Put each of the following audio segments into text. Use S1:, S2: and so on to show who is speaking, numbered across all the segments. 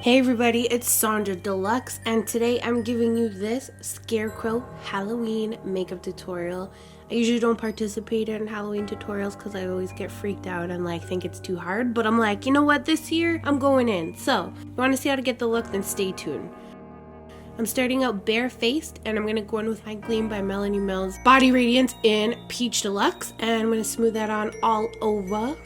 S1: Hey everybody, it's Sonjdradeluxe, and today I'm giving you this Scarecrow Halloween makeup tutorial. I usually don't participate in Halloween tutorials because I always get freaked out and think it's too hard, but I'm like, you know what, this year I'm going in. So, if you want to see how to get the look, then stay tuned. I'm starting out bare-faced, and I'm going to go in with my Gleam by Melanie Body Radiance in Peach Deluxe, and I'm going to smooth that on all over.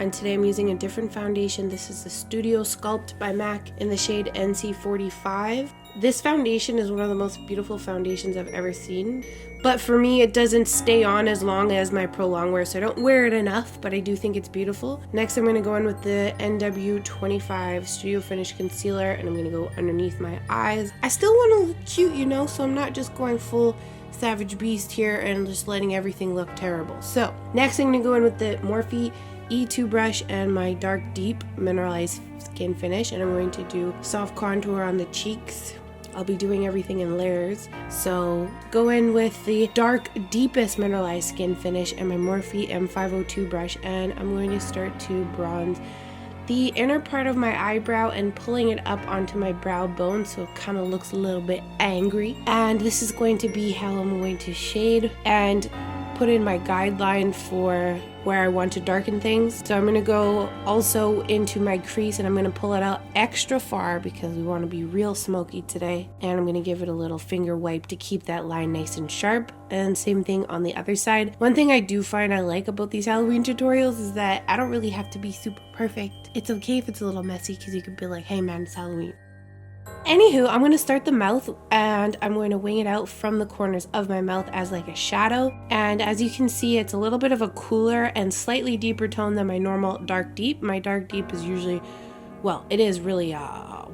S1: And today I'm using a different foundation. This is the Studio Sculpt by MAC in the shade NC45. This foundation is one of the most beautiful foundations I've ever seen. But for me, it doesn't stay on as long as my Pro Longwear, so I don't wear it enough, but I do think it's beautiful. Next, I'm going to go in with the NW25 Studio Finish Concealer, and I'm going to go underneath my eyes. I still want to look cute, you know, so I'm not just going full Savage Beast here and just letting everything look terrible. So, next I'm going to go in with the Morphe E2 brush and my dark deep mineralized skin finish, and I'm going to do soft contour on the cheeks. I'll be doing everything in layers, so go in with the dark deepest mineralized skin finish and my Morphe M502 brush, and I'm going to start to bronze the inner part of my eyebrow and pulling it up onto my brow bone so it kind of looks a little bit angry. And this is going to be how I'm going to shade and put in my guideline for where I want to darken things. So I'm going to go also into my crease, and I'm going to pull it out extra far because we want to be real smoky today. And I'm going to give it a little finger wipe to keep that line nice and sharp. And same thing on the other side. One thing I do find I like about these Halloween tutorials is that I don't really have to be super perfect. It's okay if it's a little messy because you could be like, hey man, it's Halloween. Anywho, I'm going to start the mouth, and I'm going to wing it out from the corners of my mouth as like a shadow. And as you can see, it's a little bit of a cooler and slightly deeper tone than my normal dark deep. My dark deep is usually, well, it is really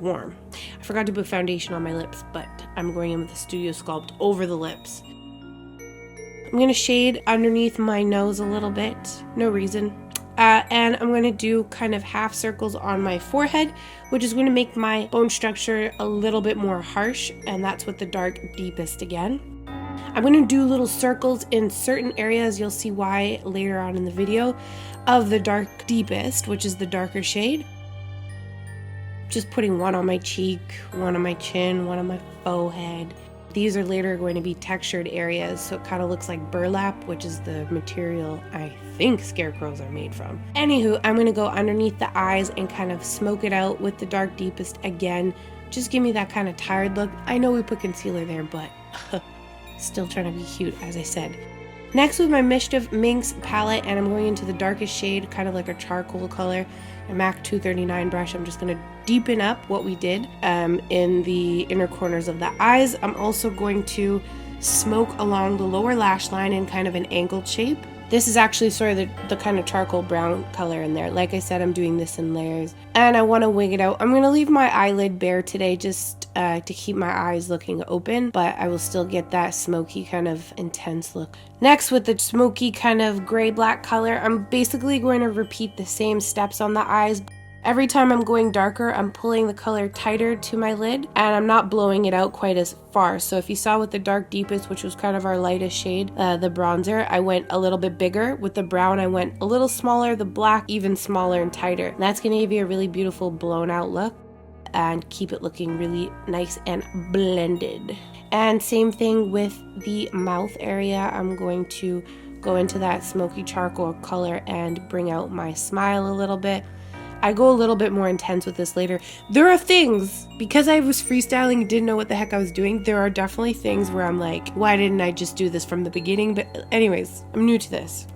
S1: warm. I forgot to put foundation on my lips, but I'm going in with the Studio Sculpt over the lips. I'm going to shade underneath my nose a little bit, no reason. And I'm going to do kind of half circles on my forehead, which is going to make my bone structure a little bit more harsh, and that's with the dark deepest again. I'm going to do little circles in certain areas, you'll see why later on in the video, of the dark deepest, which is the darker shade. Just putting one on my cheek, one on my chin, one on my forehead. These are later going to be textured areas, so it kind of looks like burlap, which is the material I think scarecrows are made from. Anywho, I'm going to go underneath the eyes and kind of smoke it out with the dark deepest again. Just give me that kind of tired look. I know we put concealer there, but still trying to be cute, as I said. Next, with my MICHCHEIF MINX palette, and I'm going into the darkest shade, kind of like a charcoal color, a MAC 239 brush. I'm just going to deepen up what we did in the inner corners of the eyes. I'm also going to smoke along the lower lash line in kind of an angled shape. This is actually sort of the kind of charcoal brown color in there. Like I said, I'm doing this in layers. And I want to wing it out. I'm going to leave my eyelid bare today just to keep my eyes looking open, but I will still get that smoky kind of intense look. Next, with the smoky kind of gray-black color, I'm basically going to repeat the same steps on the eyes. Every time I'm going darker, I'm pulling the color tighter to my lid, and I'm not blowing it out quite as far. So if you saw with the dark deepest, which was kind of our lightest shade, the bronzer, I went a little bit bigger. With the brown, I went a little smaller, the black even smaller and tighter. And that's going to give you a really beautiful blown out look and keep it looking really nice and blended. And same thing with the mouth area. I'm going to go into that smoky charcoal color and bring out my smile a little bit. I go a little bit more intense with this later. There are things, because I was freestyling and didn't know what the heck I was doing, there are definitely things where I'm like, why didn't I just do this from the beginning? But anyways, I'm new to this.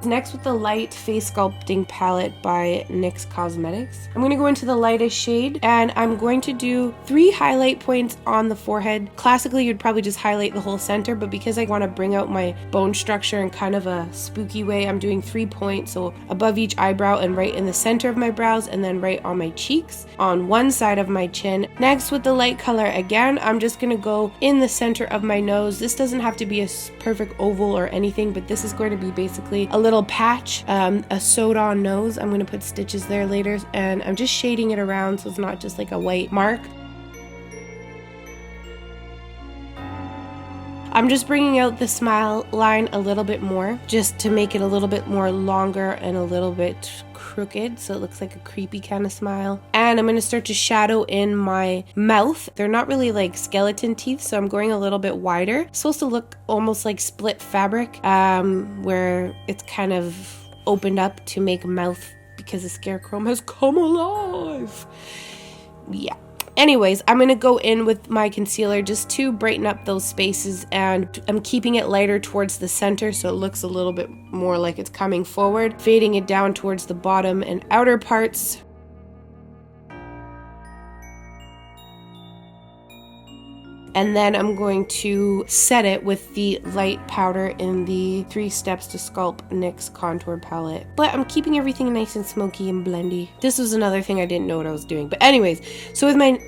S1: Next, with the light face sculpting palette by NYX Cosmetics, I'm going to go into the lightest shade, and I'm going to do 3 highlight points on the forehead. Classically, you'd probably just highlight the whole center, but because I want to bring out my bone structure in kind of a spooky way, I'm doing 3 points, so above each eyebrow and right in the center of my brows, and then right on my cheeks on one side of my chin. Next, with the light color again, I'm just going to go in the center of my nose. This doesn't have to be a perfect oval or anything, but this is going to be basically a little patch, a sewed on nose. I'm going to put stitches there later, and I'm just shading it around so it's not just like a white mark. I'm just bringing out the smile line a little bit more, just to make it a little bit more longer and a little bit crooked, so it looks like a creepy kind of smile. And I'm going to start to shadow in my mouth. They're not really like skeleton teeth, so I'm going a little bit wider. It's supposed to look almost like split fabric, where it's kind of opened up to make a mouth because the Scarecrow has come alive. Yeah. Anyways, I'm going to go in with my concealer just to brighten up those spaces, and I'm keeping it lighter towards the center so it looks a little bit more like it's coming forward, fading it down towards the bottom and outer parts. And then I'm going to set it with the light powder in the 3 Steps to Sculpt NYX contour palette. But I'm keeping everything nice and smoky and blendy. This was another thing I didn't know what I was doing. But anyways, so with my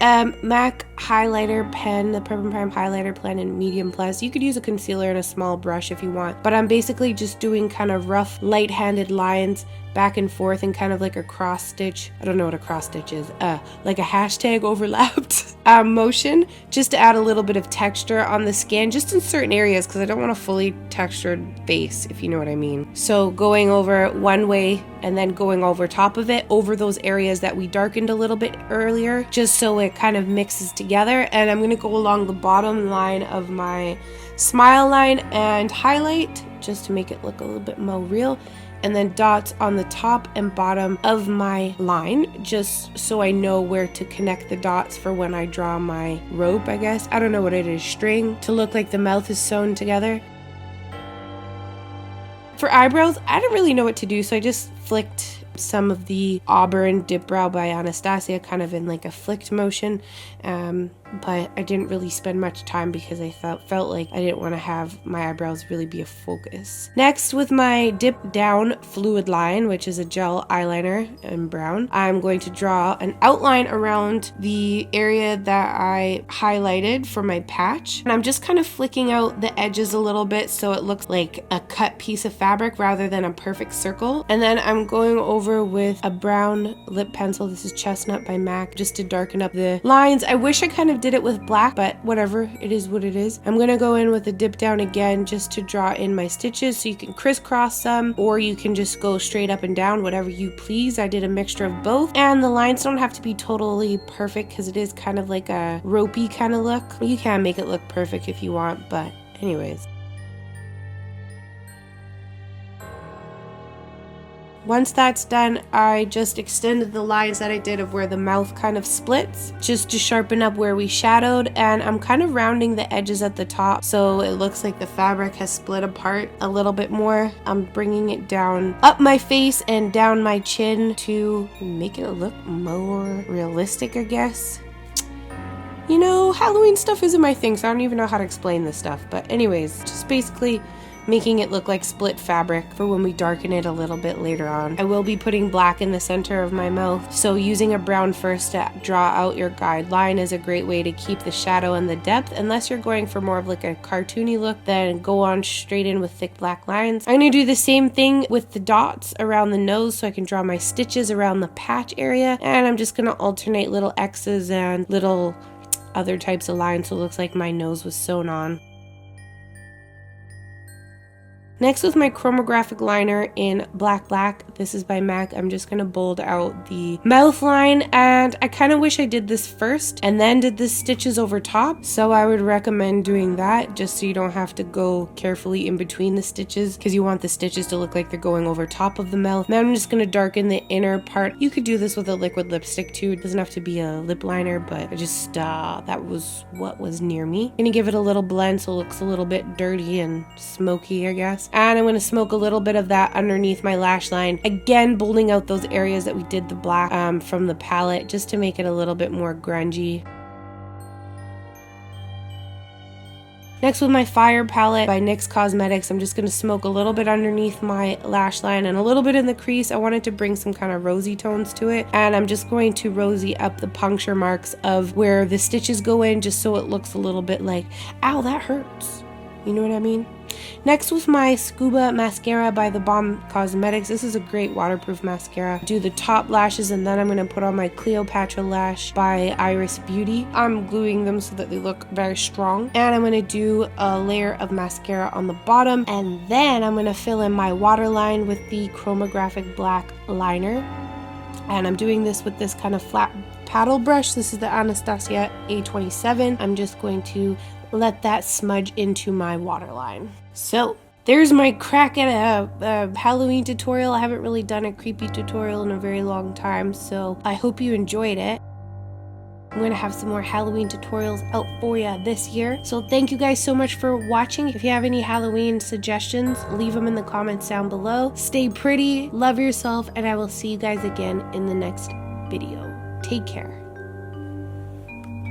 S1: MAC highlighter pen, the Prep and Prime highlighter pen in medium plus, you could use a concealer and a small brush if you want. But I'm basically just doing kind of rough, light-handed lines back and forth and kind of like a cross stitch. I don't know what a cross stitch is. Like a hashtag overlapped motion, just to add a little bit of texture on the skin, just in certain areas, because I don't want a fully textured face, if you know what I mean. So going over one way and then going over top of it, over those areas that we darkened a little bit earlier, just so it kind of mixes together. And I'm gonna go along the bottom line of my smile line and highlight, just to make it look a little bit more real. And then dots on the top and bottom of my line, just so I know where to connect the dots for when I draw my rope, I guess. I don't know what it is, string, to look like the mouth is sewn together. For eyebrows, I don't really know what to do, so I just flicked some of the Auburn Dip Brow by Anastasia kind of in like a flicked motion, but I didn't really spend much time because I felt like I didn't want to have my eyebrows really be a focus. Next, with my Dip Down Fluid Line, which is a gel eyeliner in brown, I'm going to draw an outline around the area that I highlighted for my patch, and I'm just kind of flicking out the edges a little bit so it looks like a cut piece of fabric rather than a perfect circle. And then I'm going over with a brown lip pencil. This is Chestnut by MAC, just to darken up the lines. I wish I kind of did it with black, but whatever, it is what it is. I'm gonna go in with a dip down again just to draw in my stitches, so you can crisscross them or you can just go straight up and down, whatever you please. I did a mixture of both, and the lines don't have to be totally perfect because it is kind of like a ropey kind of look. You can make it look perfect if you want, but anyways. Once that's done, I just extended the lines that I did of where the mouth kind of splits, just to sharpen up where we shadowed, and I'm kind of rounding the edges at the top so it looks like the fabric has split apart a little bit more. I'm bringing it down up my face and down my chin to make it look more realistic, I guess. You know, Halloween stuff isn't my thing, so I don't even know how to explain this stuff, but anyways, just basically making it look like split fabric for when we darken it a little bit later on. I will be putting black in the center of my mouth, so using a brown first to draw out your guide line is a great way to keep the shadow and the depth. Unless you're going for more of like a cartoony look, then go on straight in with thick black lines. I'm going to do the same thing with the dots around the nose so I can draw my stitches around the patch area, and I'm just going to alternate little X's and little other types of lines so it looks like my nose was sewn on. Next, with my CHROMAGRAPHIC liner in black, this is by MAC, I'm just going to bold out the mouth line, and I kind of wish I did this first and then did the stitches over top, so I would recommend doing that just so you don't have to go carefully in between the stitches, because you want the stitches to look like they're going over top of the mouth. Then I'm just going to darken the inner part. You could do this with a liquid lipstick too, it doesn't have to be a lip liner, but I just, that was what was near me. I'm going to give it a little blend so it looks a little bit dirty and smoky, I guess. And I'm going to smoke a little bit of that underneath my lash line. Again, bolding out those areas that we did the black from the palette, just to make it a little bit more grungy. Next, with my Fire palette by NYX Cosmetics, I'm just going to smoke a little bit underneath my lash line and a little bit in the crease. I wanted to bring some kind of rosy tones to it, and I'm just going to rosy up the puncture marks of where the stitches go in, just so it looks a little bit like, ow, that hurts. You know what I mean? Next was my Scuba mascara by the BALM Cosmetics. This is a great waterproof mascara. Do the top lashes, and then I'm going to put on my Cleopatra lash by EYERIS Beauty. I'm gluing them so that they look very strong. And I'm going to do a layer of mascara on the bottom, and then I'm going to fill in my waterline with the CHROMAGRAPHIC black liner. And I'm doing this with this kind of flat paddle brush. This is the Anastasia A27. I'm just going to let that smudge into my waterline. So there's my crack at a Halloween tutorial. I haven't really done a creepy tutorial in a very long time, so I hope you enjoyed it. I'm going to have some more Halloween tutorials out for you this year. So thank you guys so much for watching. If you have any Halloween suggestions, leave them in the comments down below. Stay pretty, love yourself, and I will see you guys again in the next video. Take care.